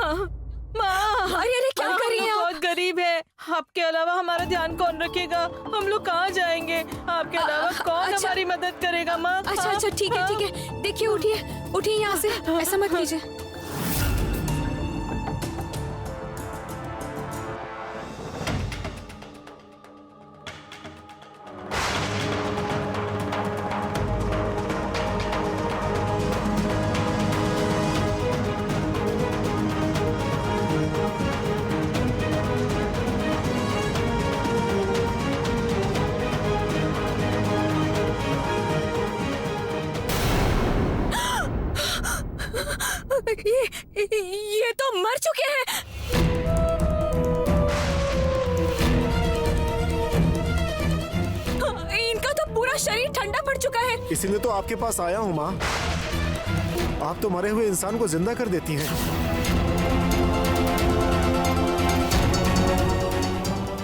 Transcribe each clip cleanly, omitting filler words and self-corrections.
माँ, अरे अरे क्या कर रही हैं आप? बहुत गरीब है। आपके अलावा हमारा ध्यान कौन रखेगा? हम लोग कहाँ जाएंगे? आपके अलावा कौन अच्छा। हमारी मदद करेगा माँ? अच्छा अच्छा ठीक है ठीक है। देखिए उठिए उठिए यहाँ से, ऐसा मत कीजिए। ये तो मर चुके हैं। इनका तो पूरा शरीर ठंडा पड़ चुका है। इसीलिए तो आपके पास आया हूँ माँ। आप तो मरे हुए इंसान को जिंदा कर देती हैं।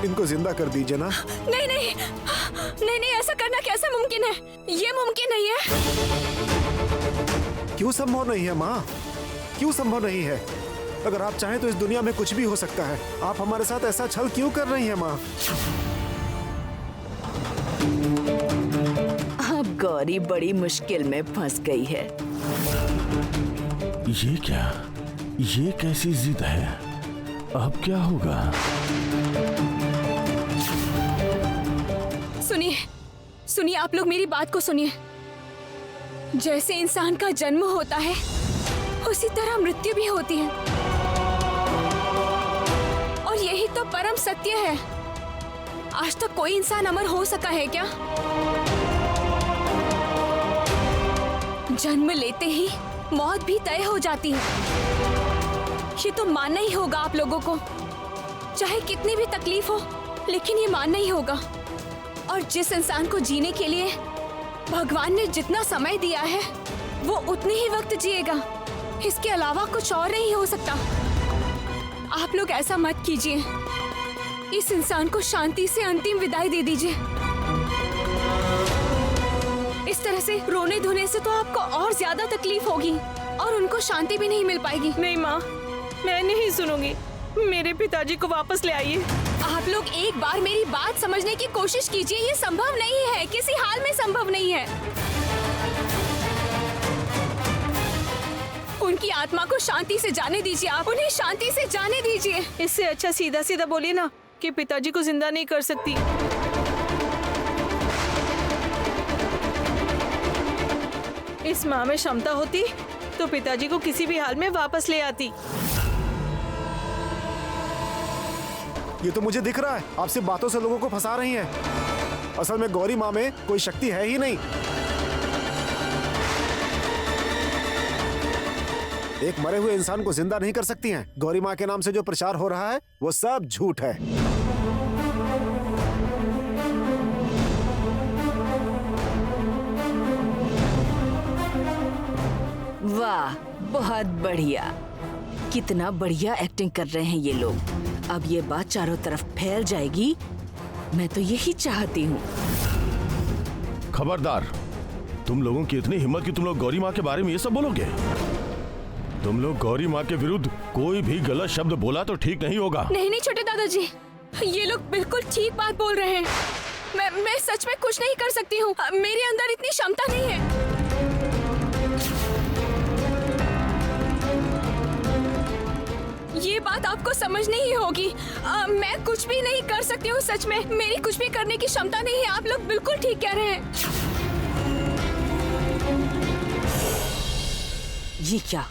इनको जिंदा कर दीजिए ना। नहीं नहीं नहीं नहीं, ऐसा करना कैसे मुमकिन है? ये मुमकिन नहीं है। क्यों संभव नहीं है माँ? क्यों संभव नहीं है? अगर आप चाहें तो इस दुनिया में कुछ भी हो सकता है। आप हमारे साथ ऐसा छल क्यों कर रही हैं माँ? अब गौरी बड़ी मुश्किल में फंस गई है। ये क्या? ये कैसी जिद है? अब क्या होगा? सुनिए सुनिए, आप लोग मेरी बात को सुनिए। जैसे इंसान का जन्म होता है उसी तरह मृत्यु भी होती है, और यही तो परम सत्य है। आज तक कोई इंसान अमर हो सका है क्या? जन्म लेते ही मौत भी तय हो जाती है। ये तो मानना ही होगा आप लोगों को। चाहे कितनी भी तकलीफ हो, लेकिन ये मानना ही होगा। और जिस इंसान को जीने के लिए भगवान ने जितना समय दिया है, वो उतने ही वक्त जिएगा। इसके अलावा कुछ और नहीं हो सकता। आप लोग ऐसा मत कीजिए। इस इंसान को शांति से अंतिम विदाई दे दीजिए। इस तरह से रोने धोने से तो आपको और ज्यादा तकलीफ होगी और उनको शांति भी नहीं मिल पाएगी। नहीं माँ, मैं नहीं सुनूंगी। मेरे पिताजी को वापस ले आइए। आप लोग एक बार मेरी बात समझने की कोशिश कीजिए। ये संभव नहीं है, किसी हाल में संभव नहीं है। उनकी आत्मा को शांति से जाने दीजिए। आप उन्हें शांति से जाने दीजिए। इससे अच्छा सीधा सीधा बोलिए ना कि पिताजी को जिंदा नहीं कर सकती। इस माँ में क्षमता होती तो पिताजी को किसी भी हाल में वापस ले आती। ये तो मुझे दिख रहा है, आप सिर्फ बातों से लोगों को फंसा रही हैं। असल में गौरी माँ में कोई शक्ति है ही नहीं। एक मरे हुए इंसान को जिंदा नहीं कर सकती हैं। गौरी माँ के नाम से जो प्रचार हो रहा है वो सब झूठ है। वाह, बहुत बढ़िया। कितना बढ़िया एक्टिंग कर रहे हैं ये लोग। अब ये बात चारों तरफ फैल जाएगी। मैं तो यही चाहती हूँ। खबरदार, तुम लोगों की इतनी हिम्मत कि तुम लोग गौरी माँ के बारे में ये सब बोलोगे? तुम लोग गौरी माँ के विरुद्ध कोई भी गलत शब्द बोला तो ठीक नहीं होगा। नहीं नहीं छोटे दादाजी, ये लोग बिल्कुल ठीक बात बोल रहे हैं। मैं सच में कुछ नहीं कर सकती हूँ। मेरे अंदर इतनी क्षमता नहीं है। ये बात आपको समझनी ही होगी। मैं कुछ भी नहीं कर सकती हूँ। सच में मेरी कुछ भी करने की क्षमता नहीं है। आप लोग बिल्कुल ठीक कह रहे हैं। ये क्या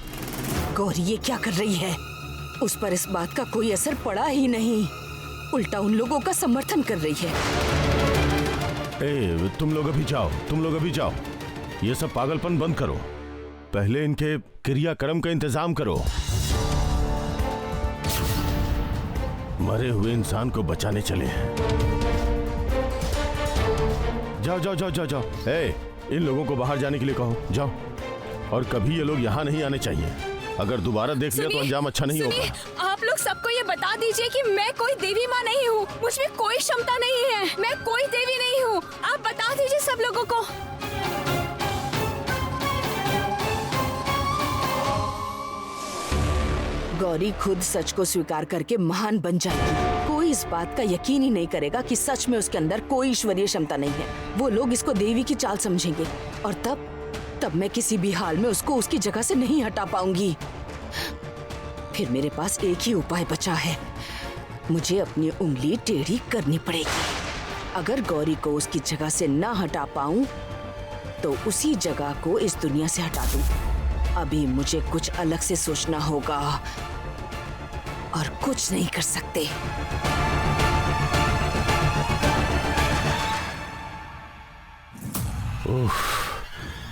गौरी, ये क्या कर रही है? उस पर इस बात का कोई असर पड़ा ही नहीं, उल्टा उन लोगों का समर्थन कर रही है। तुम लोग अभी जाओ, तुम लोग अभी जाओ। ये सब पागलपन बंद करो। पहले इनके क्रियाक्रम का इंतजाम करो। मरे हुए इंसान को बचाने चले हैं। जाओ जाओ जाओ जाओ जाओ। इन लोगों को बाहर जाने के लिए कहो, जाओ। और कभी ये लोग यहाँ नहीं आने चाहिए। अगर दोबारा देख लिया तो अंजाम अच्छा नहीं होगा। आप लोग सबको ये बता दीजिए कि मैं कोई देवी माँ नहीं हूँ। मुझ में कोई क्षमता नहीं है। मैं कोई देवी नहीं हूँ। आप बता दीजिए सब लोगों को। गौरी खुद सच को स्वीकार करके महान बन जाएगी। कोई इस बात का यकीन ही नहीं करेगा कि सच में उसके अंदर कोई ईश्वरीय क्षमता नहीं है। वो लोग इसको देवी की चाल समझेंगे और तब मैं किसी भी हाल में उसको उसकी जगह से नहीं हटा पाऊंगी। फिर मेरे पास एक ही उपाय बचा है, मुझे अपनी उंगली टेढ़ी करनी पड़ेगी। अगर गौरी को उसकी जगह से ना हटा पाऊं तो उसी जगह को इस दुनिया से हटा दूं। अभी मुझे कुछ अलग से सोचना होगा और कुछ नहीं कर सकते।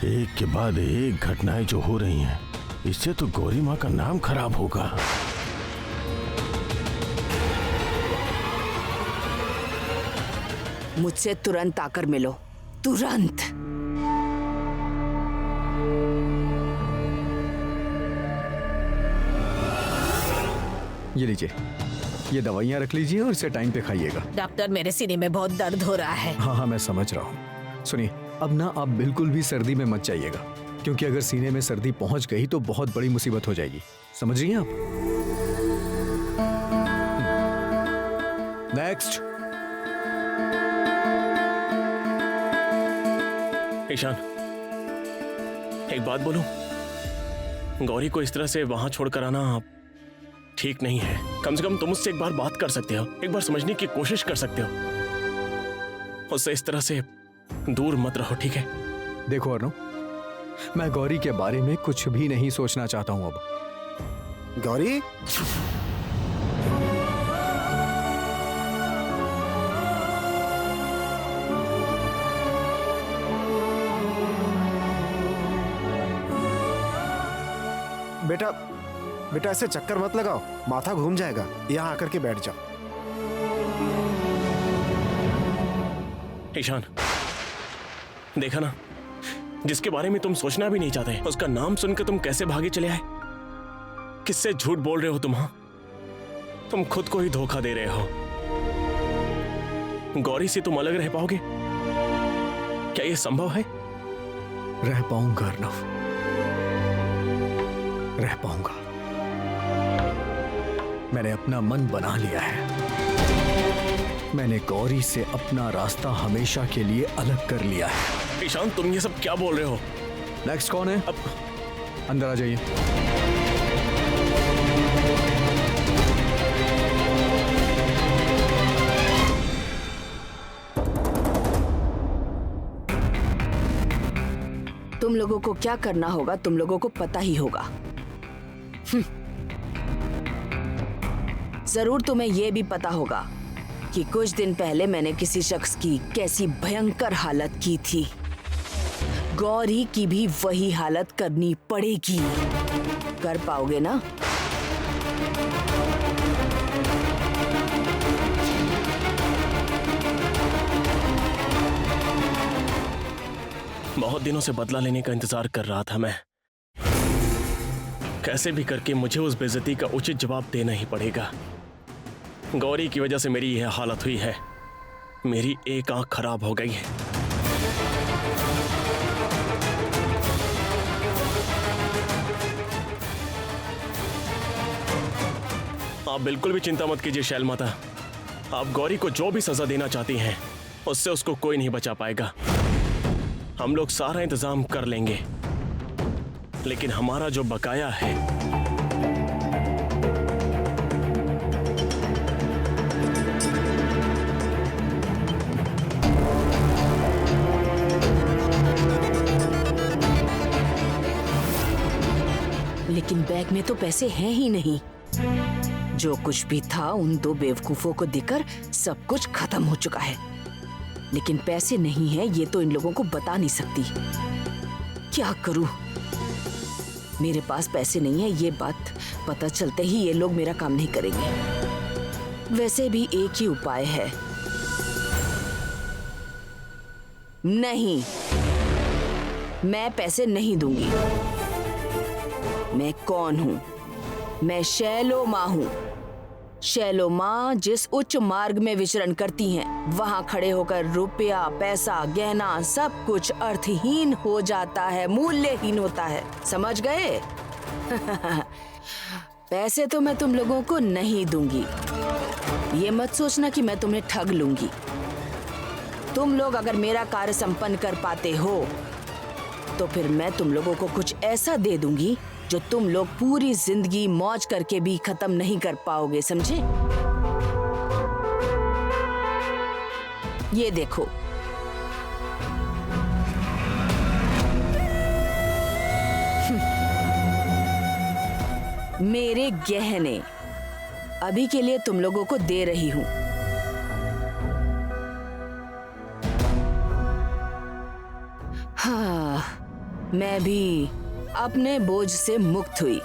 एक के बाद एक घटनाएं जो हो रही हैं, इससे तो गौरी माँ का नाम खराब होगा। मुझसे तुरंत आकर मिलो, तुरंत। ये लीजिए, ये दवाइयाँ रख लीजिए और इसे टाइम पे खाइएगा। डॉक्टर, मेरे सीने में बहुत दर्द हो रहा है। हाँ मैं समझ रहा हूँ। सुनिए, अब ना आप बिल्कुल भी सर्दी में मत जाइएगा, क्योंकि अगर सीने में सर्दी पहुंच गई तो बहुत बड़ी मुसीबत हो जाएगी। समझ रही हैं आप? नेक्स्ट। ईशान, एक बात बोलूं, गौरी को इस तरह से वहां छोड़कर आना ठीक नहीं है। कम से कम तुम उससे एक बार बात कर सकते हो, एक बार समझने की कोशिश कर सकते हो। उससे इस तरह से दूर मत रहो, ठीक है? देखो अर्णव, मैं गौरी के बारे में कुछ भी नहीं सोचना चाहता हूं अब। गौरी, बेटा बेटा ऐसे चक्कर मत लगाओ, माथा घूम जाएगा। यहाँ आकर के बैठ जाओ। ईशान, देखा ना, जिसके बारे में तुम सोचना भी नहीं चाहते, उसका नाम सुनकर तुम कैसे भागे चले आए। किससे झूठ बोल रहे हो तुम? हाँ, तुम खुद को ही धोखा दे रहे हो। गौरी से तुम अलग रह पाओगे? क्या यह संभव है? रह पाऊंगा अर्णव, रह पाऊंगा। मैंने अपना मन बना लिया है। मैंने गौरी से अपना रास्ता हमेशा के लिए अलग कर लिया है। ईशान, तुम ये सब क्या बोल रहे हो? नेक्स्ट कौन है? अब अंदर आ जाइए। तुम लोगों को क्या करना होगा तुम लोगों को पता ही होगा। जरूर तुम्हें यह भी पता होगा कि कुछ दिन पहले मैंने किसी शख्स की कैसी भयंकर हालत की थी। गौरी की भी वही हालत करनी पड़ेगी। कर पाओगे ना? बहुत दिनों से बदला लेने का इंतजार कर रहा था मैं। कैसे भी करके मुझे उस बेइज्जती का उचित जवाब देना ही पड़ेगा। गौरी की वजह से मेरी यह हालत हुई है। मेरी एक आंख खराब हो गई है। आप बिल्कुल भी चिंता मत कीजिए शैल माता। आप गौरी को जो भी सजा देना चाहती हैं, उससे उसको कोई नहीं बचा पाएगा। हम लोग सारा इंतजाम कर लेंगे, लेकिन हमारा जो बकाया है लेकिन बैग में तो पैसे हैं ही नहीं। जो कुछ भी था उन दो बेवकूफों को देकर सब कुछ खत्म हो चुका है। लेकिन पैसे नहीं हैं ये तो इन लोगों को बता नहीं सकती। क्या करूं? मेरे पास पैसे नहीं है ये बात पता चलते ही ये लोग मेरा काम नहीं करेंगे। वैसे भी एक ही उपाय है। नहीं, मैं पैसे नहीं दूंगी। मैं कौन हूं? मैं शैलो माँ हूं। शैलो माँ जिस उच्च मार्ग में विचरण करती हैं, वहां खड़े होकर रुपया, पैसा, गहना सब कुछ अर्थहीन हो जाता है, मूल्यहीन होता है। समझ गए? पैसे तो मैं तुम लोगों को नहीं दूंगी। ये मत सोचना कि मैं तुम्हें ठग लूंगी। तुम लोग अगर मेरा कार्य संपन्न कर पाते हो तो फिर मैं तुम लोगों को कुछ ऐसा दे दूंगी जो तुम लोग पूरी जिंदगी मौज करके भी खत्म नहीं कर पाओगे, समझे? ये देखो, मेरे गहने अभी के लिए तुम लोगों को दे रही हूं। हाँ, मैं भी अपने बोझ से मुक्त हुई।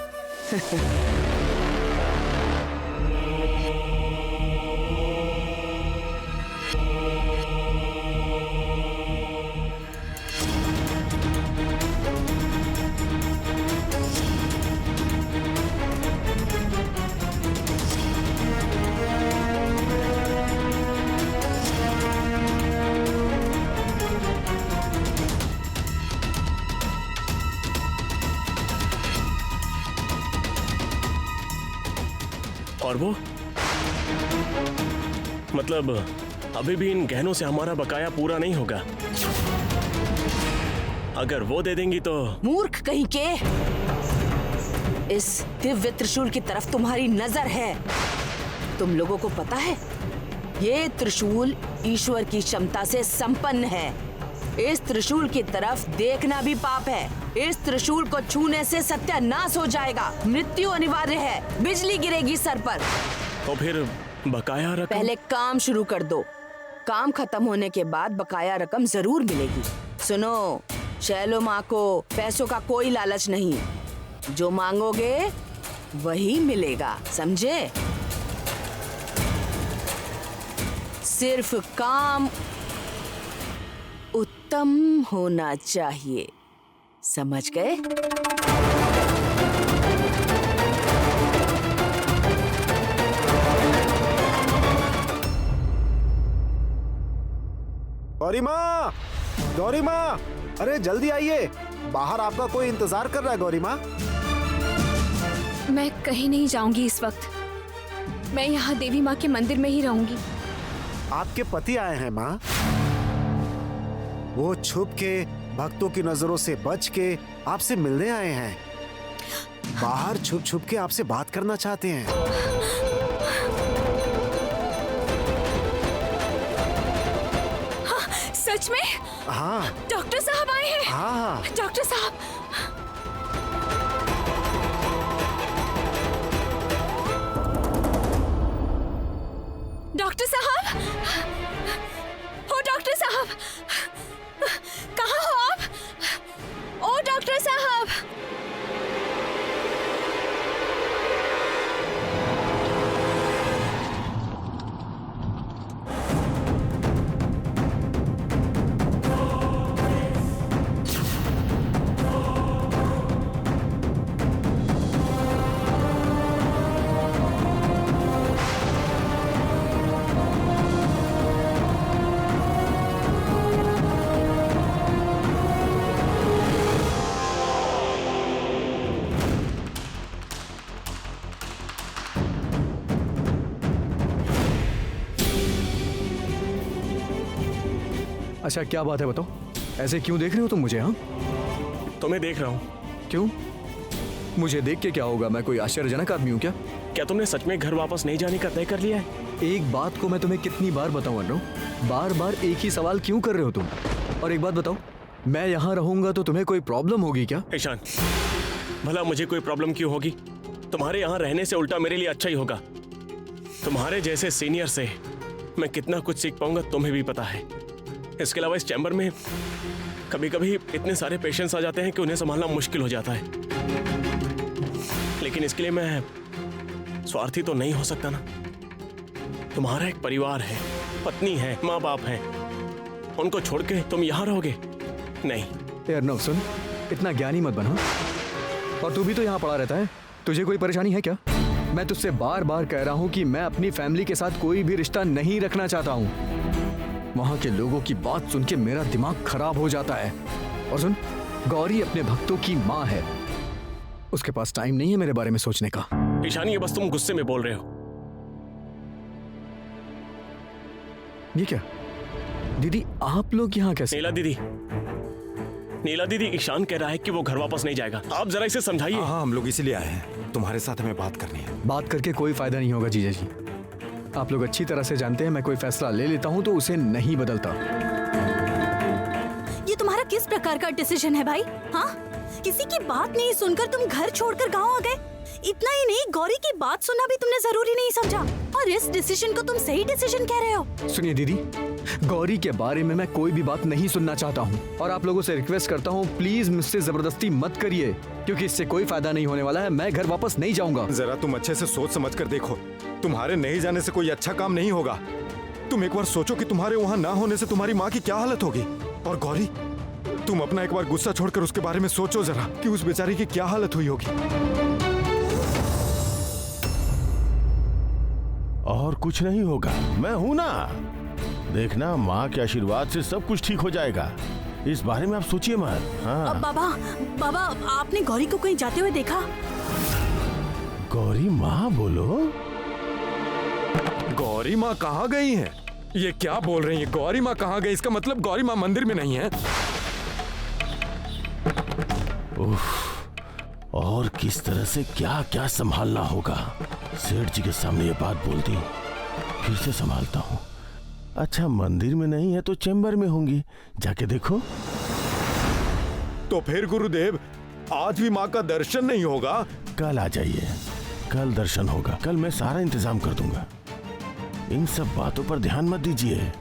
और वो मतलब अभी भी इन गहनों से हमारा बकाया पूरा नहीं होगा। अगर वो दे देंगी तो। मूर्ख कहीं के, इस दिव्य त्रिशूल की तरफ तुम्हारी नजर है। तुम लोगों को पता है ये त्रिशूल ईश्वर की क्षमता से संपन्न है। इस त्रिशूल की तरफ देखना भी पाप है। इस त्रिशूल को छूने से सत्यानाश हो जाएगा, मृत्यु अनिवार्य है, बिजली गिरेगी सर पर। तो फिर बकाया रकम? पहले काम शुरू कर दो। काम खत्म होने के बाद बकाया रकम जरूर मिलेगी। सुनो, शैलो माँ को पैसों का कोई लालच नहीं, जो मांगोगे वही मिलेगा, समझे? सिर्फ काम उत्तम होना चाहिए, समझ गए? गौरी माँ, गौरी माँ, अरे जल्दी आइए, बाहर आपका कोई इंतजार कर रहा है। गौरी माँ, मैं कहीं नहीं जाऊंगी इस वक्त। मैं यहाँ देवी माँ के मंदिर में ही रहूंगी। आपके पति आए हैं माँ। वो छुप के भक्तों की नजरों से बच के आपसे मिलने आए हैं। बाहर छुप छुप के आपसे बात करना चाहते हैं। हाँ, सच में? हाँ डॉक्टर साहब आए हैं। हाँ, डॉक्टर साहब, डॉक्टर साहब, ओ डॉक्टर साहब, कहाँ हो आप? ओ डॉक्टर साहब, अच्छा क्या बात है बताओ, ऐसे क्यों देख रहे हो तुम मुझे? हाँ, तुम्हें देख रहा हूँ। क्यों? मुझे देख के क्या होगा? मैं कोई आश्चर्यजनक आदमी हूँ क्या? क्या तुमने सच में घर वापस नहीं जाने का तय कर लिया है? एक बात को मैं तुम्हें कितनी बार बताऊं अर्नव? बार बार एक ही सवाल क्यों कर रहे हो तुम? और एक बात बताओ, मैं यहाँ रहूंगा तो तुम्हें कोई प्रॉब्लम होगी क्या? ईशान, भला मुझे कोई प्रॉब्लम क्यों होगी? तुम्हारे यहाँ रहने से उल्टा मेरे लिए अच्छा ही होगा। तुम्हारे जैसे सीनियर से मैं कितना कुछ सीख पाऊंगा तुम्हें भी पता है। इसके अलावा इस चैम्बर में कभी कभी इतने सारे पेशेंट्स आ जाते हैं कि उन्हें संभालना मुश्किल हो जाता है। लेकिन इसके लिए मैं स्वार्थी तो नहीं हो सकता ना। तुम्हारा एक परिवार है, पत्नी है, माँ बाप है, उनको छोड़ के तुम यहाँ रहोगे? नहीं। अर्नव सुन, इतना ज्ञानी मत बना। और तू भी तो यहाँ पड़ा रहता है, तुझे कोई परेशानी है क्या? मैं तुझसे बार बार कह रहा हूँ कि मैं अपनी फैमिली के साथ कोई भी रिश्ता नहीं रखना चाहता हूँ। वहां के लोगों की बात सुन के मेरा दिमाग खराब हो जाता है। और सुन, गौरी अपने भक्तों की माँ है, उसके पास टाइम नहीं है मेरे बारे में सोचने का। ईशान, ये बस तुम गुस्से में बोल रहे हो। ये क्या दीदी, आप लोग यहाँ कैसे? नीला दीदी, ईशान कह रहा है कि वो घर वापस नहीं जाएगा। आप जरा इसे समझाइए। हाँ, हम लोग इसीलिए आए हैं, तुम्हारे साथ हमें बात करनी है। बात करके कोई फायदा नहीं होगा जीजा जी। आप लोग अच्छी तरह से जानते हैं, मैं कोई फैसला ले लेता हूँ तो उसे नहीं बदलता। ये तुम्हारा किस प्रकार का डिसीजन है भाई? हाँ, किसी की बात नहीं सुनकर तुम घर छोड़कर गाँव आ गए। इतना ही नहीं, गौरी की बात सुनना भी तुमने जरूरी नहीं समझा, और इस डिसीजन को तुम सही डिसीजन कह रहे हो। सुनिए दीदी, गौरी के बारे में मैं कोई भी बात नहीं सुनना चाहता हूँ, और आप लोगों से रिक्वेस्ट करता हूँ प्लीज मुझसे जबरदस्ती मत करिए, क्योंकि इससे कोई फायदा नहीं होने वाला है। मैं घर वापस नहीं जाऊंगा। जरा तुम अच्छे से सोच समझ कर देखो, तुम्हारे नहीं जाने से कोई अच्छा काम नहीं होगा। तुम एक बार सोचो कि तुम्हारे वहाँ ना होने से तुम्हारी माँ की क्या हालत होगी। और गौरी, तुम अपना एक बार गुस्सा छोड़कर उसके बारे में सोचो जरा कि उस बेचारी की क्या हालत हुई होगी। और कुछ नहीं होगा, मैं हूं ना। देखना, माँ के आशीर्वाद से सब कुछ ठीक हो जाएगा। इस बारे में आप सोचिए मत। हाँ। बाबा, आपने गौरी को कहीं जाते हुए देखा? गौरी माँ बोलो? गौरी माँ कहाँ गई है? ये क्या बोल रही है? गौरी माँ कहाँ गई? इसका मतलब गौरी माँ मंदिर में नहीं है। और किस तरह से क्या क्या संभालना होगा। सेठ जी के सामने ये बात बोल दी, फिर से संभालता हूँ। अच्छा, मंदिर में नहीं है तो चेंबर में होंगी, जाके देखो। तो फिर गुरुदेव, आज भी माँ का दर्शन नहीं होगा? कल आ जाइए, कल दर्शन होगा। कल मैं सारा इंतजाम कर दूंगा। इन सब बातों पर ध्यान मत दीजिए,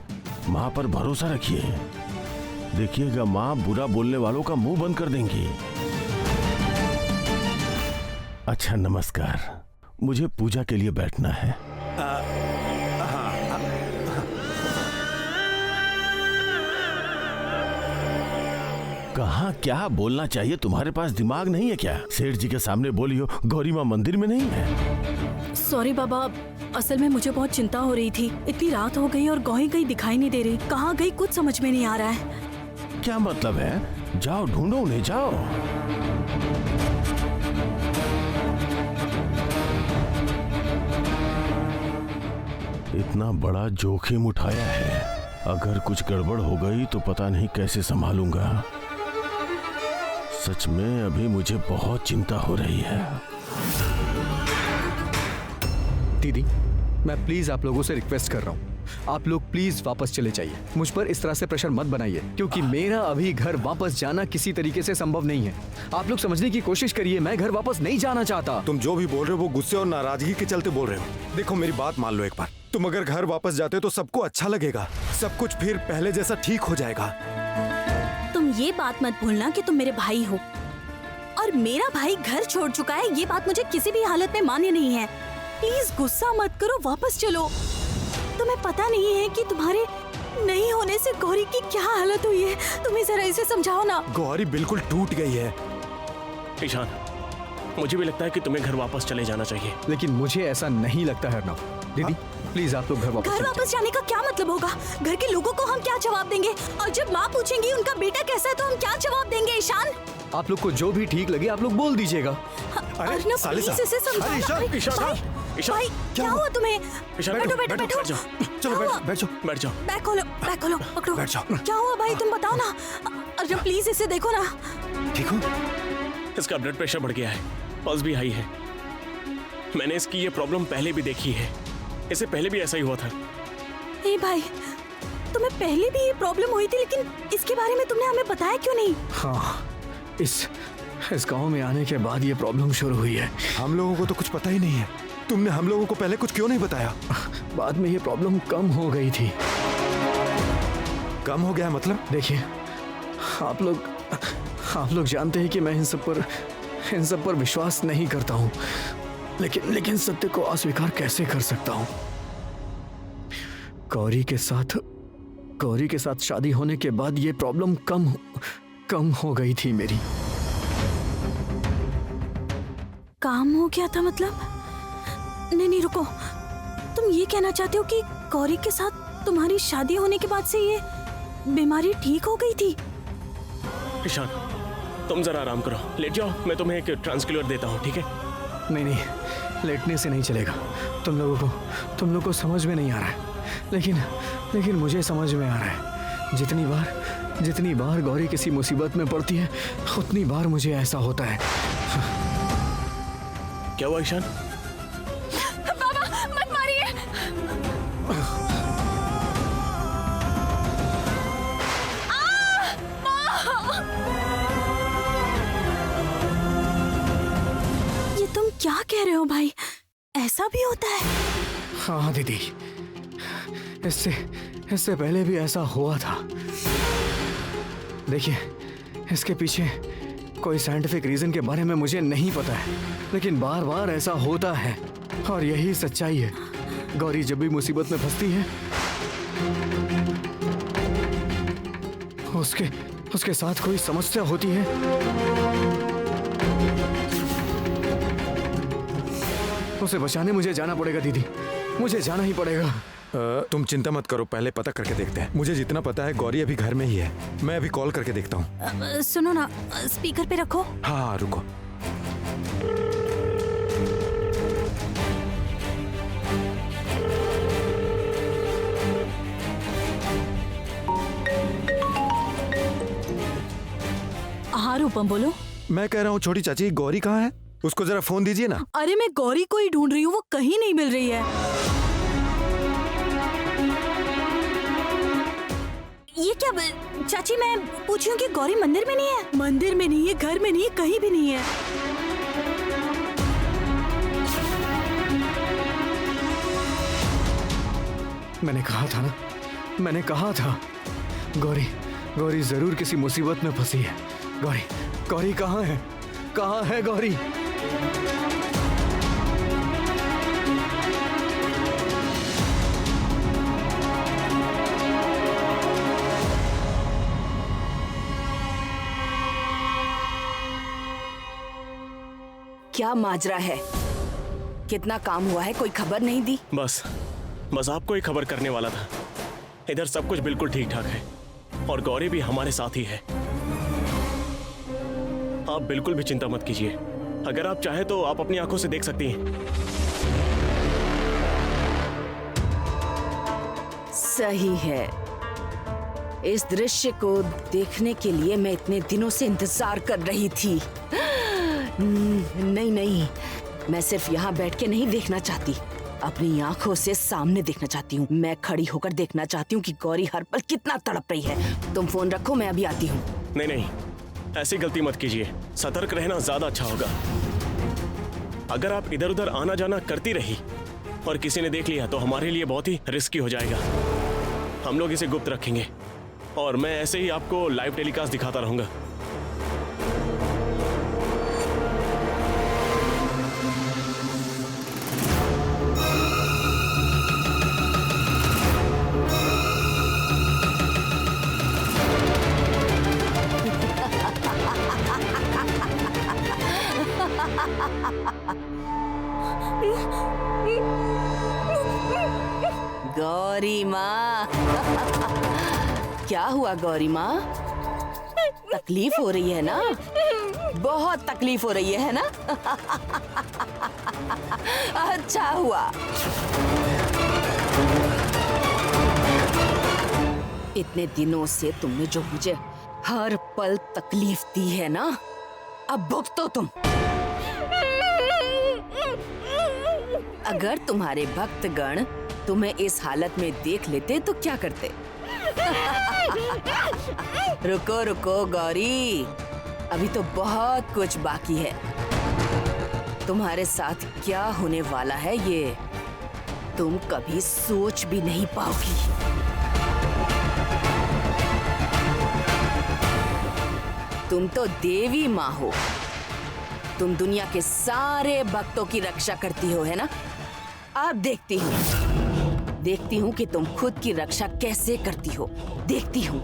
माँ पर भरोसा रखिए। देखिएगा, माँ बुरा बोलने वालों का मुंह बंद कर देंगी। अच्छा, नमस्कार। मुझे पूजा के लिए बैठना है। कहाँ क्या बोलना चाहिए? तुम्हारे पास दिमाग नहीं है क्या? सेठ जी के सामने बोलियो गौरी माँ मंदिर में नहीं है। सॉरी बाबा, असल में मुझे बहुत चिंता हो रही थी। इतनी रात हो गई और गौरी कहीं दिखाई नहीं दे रही। कहाँ गई कुछ समझ में नहीं आ रहा है। क्या मतलब है? जाओ ढूंढो उन्हें, जाओ। इतना बड़ा जोखिम उठाया है, अगर कुछ गड़बड़ हो गई तो पता नहीं कैसे संभालूंगा। सच में अभी मुझे बहुत चिंता हो रही है। दीदी, मैं प्लीज आप लोगों से रिक्वेस्ट कर रहा हूँ, आप लोग प्लीज वापस चले जाइए। मुझ पर इस तरह से प्रेशर मत बनाइए, क्योंकि मेरा अभी घर वापस जाना किसी तरीके से संभव नहीं है। आप लोग समझने की कोशिश करिए, मैं घर वापस नहीं जाना चाहता। तुम जो भी बोल रहे हो वो गुस्से और नाराजगी के चलते बोल रहे हो। देखो, मेरी बात मान लो एक बार। तुम अगर घर वापस जाते हो तो सबको अच्छा लगेगा, सब कुछ फिर पहले जैसा ठीक हो जाएगा। तुम ये बात मत भूलना कि तुम मेरे भाई हो, और मेरा भाई घर छोड़ चुका है। ये बात मुझे किसी भी हालत में मान्य नहीं है। प्लीज गुस्सा मत करो, वापस चलो। तुम्हें पता नहीं है कि तुम्हारे नहीं होने से गौरी की क्या हालत हुई है। तुम्हें जरा इसे समझाओ ना। गौरी बिल्कुल टूट गई है। ईशान, मुझे भी लगता है कि तुम्हें घर वापस चले जाना चाहिए। लेकिन मुझे ऐसा नहीं लगता है अर्नव। दीदी, प्लीज आप लोग घर वापस जाने का क्या मतलब होगा? घर के लोगों को हम क्या जवाब देंगे? और जब माँ पूछेंगी उनका बेटा कैसा है तो हम क्या जवाब देंगे? ईशान, आप लोग को जो भी ठीक लगे आप लोग बोल दीजिएगा। अर्नव, प्लीज इसे समझाओ। भाई, क्या हुआ तुम्हें? बैठो बैठो बैठो। चलो बैठ जाओ। बैठ जाओ। बैग खोलो, पकड़ो। बैठ जाओ। क्या हुआ भाई, तुम बताओ ना। अर्नव, प्लीज इसे देखो ना। ठीक हो? इसका ब्लड प्रेशर बढ़ गया है, पल्स भी हाई है। मैंने इसकी ये प्रॉब्लम पहले भी देखी है, इससे पहले भी ऐसा ही हुआ था। ए भाई, तुम्हें पहले भी ये प्रॉब्लम हुई थी, लेकिन इसके बारे में तुमने हमें बताया क्यों नहीं? हाँ, इस गांव में आने के बाद ये प्रॉब्लम शुरू हुई है। हम लोगों को तो कुछ पता ही नहीं है। तुमने हम लोगों को पहले कुछ क्यों नहीं बताया? बाद में ये प्रॉब्लम कम हो गई थी। कम हो गया मतलब? देखिए, आप लोग जानते हैं कि मैं इन सब पर विश्वास नहीं करता हूँ, लेकिन सत्य को अस्वीकार कैसे कर सकता हूँ? गौरी के साथ शादी होने के बाद ये प्रॉब्लम कम हो गई थी मेरी। काम हो गया था मतलब? नहीं, रुको। तुम ये कहना चाहते हो कि गौरी के साथ तुम्हारी शादी होने के बाद से ये बीमारी ठीक हो गई थी? ईशान, तुम जरा आराम करो, लेट जाओ। मैं तुम्हें एक ट्रांसक्यूलर देता हूँ, ठीक है? नहीं, लेटने से नहीं चलेगा। तुम लोगों को समझ में नहीं आ रहा है, लेकिन मुझे समझ में आ रहा है। जितनी बार गौरी किसी मुसीबत में पड़ती है, उतनी बार मुझे ऐसा होता है। क्या हुआ ईशान? बाबा मत मारिए। ये तुम क्या कह रहे हो भाई? ऐसा भी होता है? हाँ दीदी, इससे पहले भी ऐसा हुआ था। देखिए, इसके पीछे कोई साइंटिफिक रीजन के बारे में मुझे नहीं पता है, लेकिन बार बार ऐसा होता है और यही सच्चाई है। गौरी जब भी मुसीबत में फंसती है, उसके साथ कोई समस्या होती है, उसे बचाने मुझे जाना पड़ेगा दीदी, मुझे जाना ही पड़ेगा। तुम चिंता मत करो, पहले पता करके देखते हैं। मुझे जितना पता है गौरी अभी घर में ही है। मैं अभी कॉल करके देखता हूँ। सुनो ना, स्पीकर पे रखो। हाँ रुको। हाँ रूपम बोलो। मैं कह रहा हूँ छोटी चाची, गौरी कहाँ है? उसको जरा फोन दीजिए ना। अरे मैं गौरी को ही ढूंढ रही हूँ, वो कहीं नहीं मिल रही है। ये क्या चाची, मैं पूछी हूँ कि गौरी मंदिर में नहीं है? मंदिर में नहीं है, घर में नहीं है, कहीं भी नहीं है। मैंने कहा था गौरी जरूर किसी मुसीबत में फंसी है। गौरी कहाँ है? कहाँ है गौरी? क्या माजरा है? कितना काम हुआ है, कोई खबर नहीं दी? बस आपको ही खबर करने वाला था। इधर सब कुछ बिल्कुल ठीक ठाक है और गौरी भी हमारे साथ ही है। आप बिल्कुल भी चिंता मत कीजिए। अगर आप चाहे तो आप अपनी आंखों से देख सकती हैं। सही है। इस दृश्य को देखने के लिए मैं इतने दिनों से इंतजार कर रही थी। नहीं, मैं सिर्फ यहाँ बैठ के नहीं देखना चाहती, अपनी आंखों से सामने देखना चाहती हूँ। मैं खड़ी होकर देखना चाहती हूँ कि गौरी हर पल कितना तड़प रही है। तुम फोन रखो, मैं अभी आती हूँ। नहीं, ऐसी गलती मत कीजिए। सतर्क रहना ज्यादा अच्छा होगा। अगर आप इधर उधर आना जाना करती रही और किसी ने देख लिया तो हमारे लिए बहुत ही रिस्की हो जाएगा। हम लोग इसे गुप्त रखेंगे और मैं ऐसे ही आपको लाइव टेलीकास्ट दिखाता रहूंगा। गौरी माँ, क्या हुआ गौरी माँ? तकलीफ हो रही है ना? बहुत तकलीफ हो रही है ना? अच्छा हुआ। इतने दिनों से तुमने जो मुझे हर पल तकलीफ दी है ना, अब भुगतो तुम। अगर तुम्हारे भक्तगण तुम्हें इस हालत में देख लेते तो क्या करते? रुको गौरी, अभी तो बहुत कुछ बाकी है। तुम्हारे साथ क्या होने वाला है ये तुम कभी सोच भी नहीं पाओगी। तुम तो देवी माँ हो, तुम दुनिया के सारे भक्तों की रक्षा करती हो, है ना? अब देखती हूँ कि तुम खुद की रक्षा कैसे करती हो। देखती हूँ।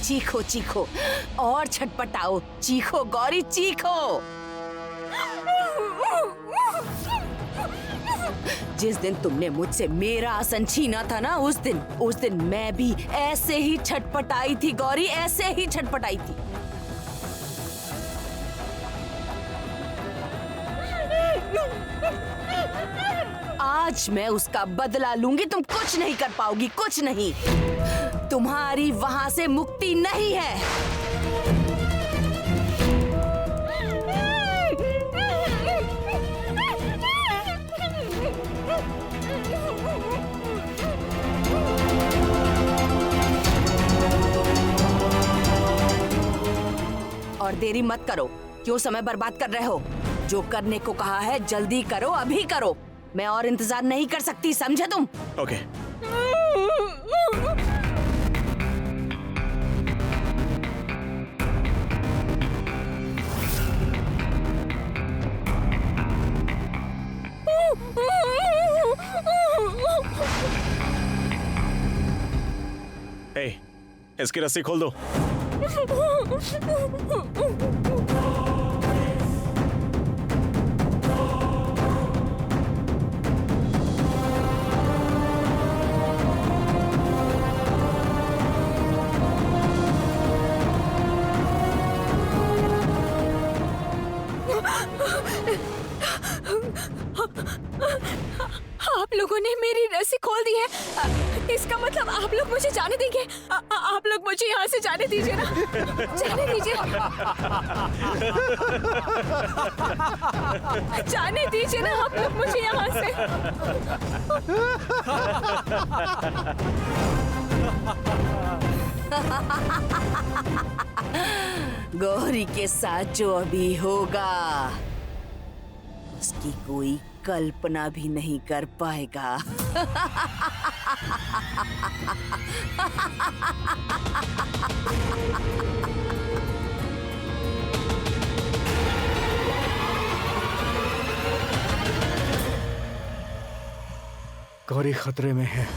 चीखो और छटपटाओ। चीखो गौरी, चीखो। जिस दिन तुमने मुझसे मेरा आसन छीना था ना, उस दिन मैं भी ऐसे ही छटपटाई थी गौरी, ऐसे ही छटपटाई थी। आज मैं उसका बदला लूंगी। तुम कुछ नहीं कर पाओगी, कुछ नहीं। तुम्हारी वहां से मुक्ति नहीं है। और देरी मत करो। क्यों समय बर्बाद कर रहे हो? जो करने को कहा है जल्दी करो, अभी करो। मैं और इंतजार नहीं कर सकती, समझे तुम? ओके। इसकी रस्सी खोल दो। आप लोगों ने मेरी रस्सी खोल दी है। इसका मतलब आप लोग मुझे जाने देंगे? आप लोग मुझे यहाँ से जाने दीजिए ना, जाने दीजिए, जाने दीजिए ना आप लोग मुझे यहाँ से। गौरी के साथ जो अभी होगा उसकी कोई कल्पना भी नहीं कर पाएगा। गौरी खतरे में है।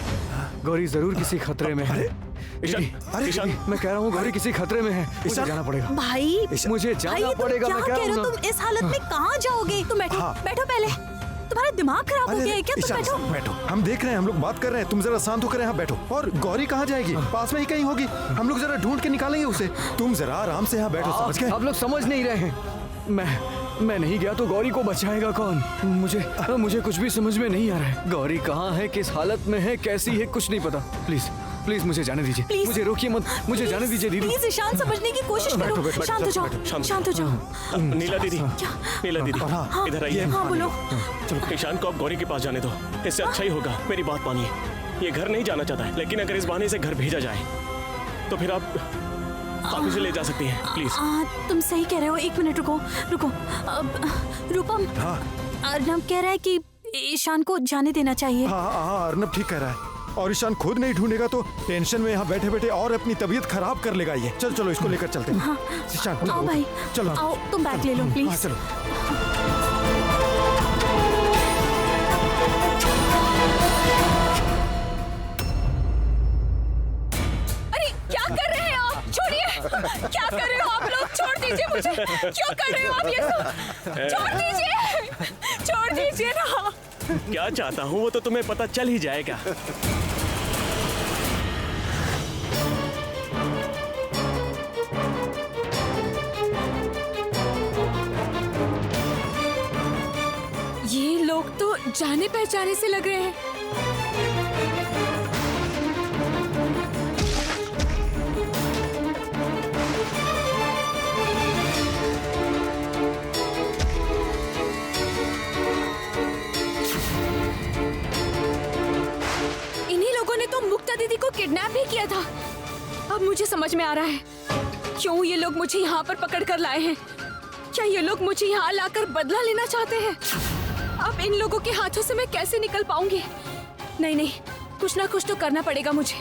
गौरी जरूर किसी खतरे में है। ईशान, मैं कह रहा हूँ गौरी किसी खतरे में है। मुझे जाना पड़ेगा भाई, मुझे जाना पड़ेगा। मैं कह रहा हूँ तुम इस हालत में कहाँ जाओगे? तुम बैठो, बैठो पहले। तुम्हारा दिमाग खराब हो गया है क्या? तुम बैठो। बैठो, हम देख रहे हैं, हम लोग बात कर रहे हैं। तुम जरा शांत होकर यहाँ बैठो। और गौरी कहाँ जाएगी? पास में ही कहीं होगी। हम लोग जरा ढूंढ के निकालेंगे उसे। तुम जरा आराम से यहाँ बैठो, समझ गए? आप लोग समझ नहीं रहे हैं। मैं नहीं गया तो गौरी को बचाएगा कौन? मुझे कुछ भी समझ में नहीं आ रहा है। गौरी कहाँ है, किस हालत में है, कैसी है, कुछ नहीं पता। प्लीज प्लीज मुझे जाने दीजिए। Please. मुझे रोकिए मत, मुझे जाने दीजिए दीदी। प्लीज ईशान, समझने की कोशिश करो। शांत हो जाओ, शांत हो जाओ। नीला दीदी, नीला दीदी, इधर आइए। हाँ बोलो। ईशान को आप गौरी के पास जाने दो। इससे अच्छा ही होगा। मेरी बात मानिए। ये घर नहीं जाना चाहता है, लेकिन अगर इस बहाने से घर भेजा जाए तो फिर आप उसे ले जा सकती हैं। प्लीज। तुम सही कह रहे हो। एक मिनट रुको, रुको। रूपम, अर्नब कह रहा है कि ईशान को जाने देना चाहिए। हाँ, अर्नब ठीक कह रहा है। और ईशान खुद नहीं ढूंढेगा तो टेंशन में यहाँ बैठे बैठे और अपनी तबीयत खराब कर लेगा ये। चलो चलो, इसको लेकर चलते हैं। ईशान आओ भाई, चलो, आओ, तुम बैग ले लो प्लीज। चलो। अरे क्या कर रहे हैं आप? छोड़िए, क्या कर रहे हो आप लोग? छोड़ दीजिए मुझे। क्यों कर रहे हो आप ये सब? छोड़ दीजिए, छोड़ दीजिए ना। क्या चाहता हूँ वो तो तुम्हें पता चल ही जाएगा। ये लोग तो जाने पहचाने से लग रहे हैं। दीदी को किडनैप भी किया था। अब मुझे समझ में आ रहा है क्यों ये लोग मुझे यहाँ पर पकड़ कर लाए हैं। क्या ये लोग मुझे यहाँ लाकर बदला लेना चाहते हैं? अब इन लोगों के हाथों से मैं कैसे निकल पाऊंगी? नहीं, कुछ ना कुछ तो करना पड़ेगा मुझे।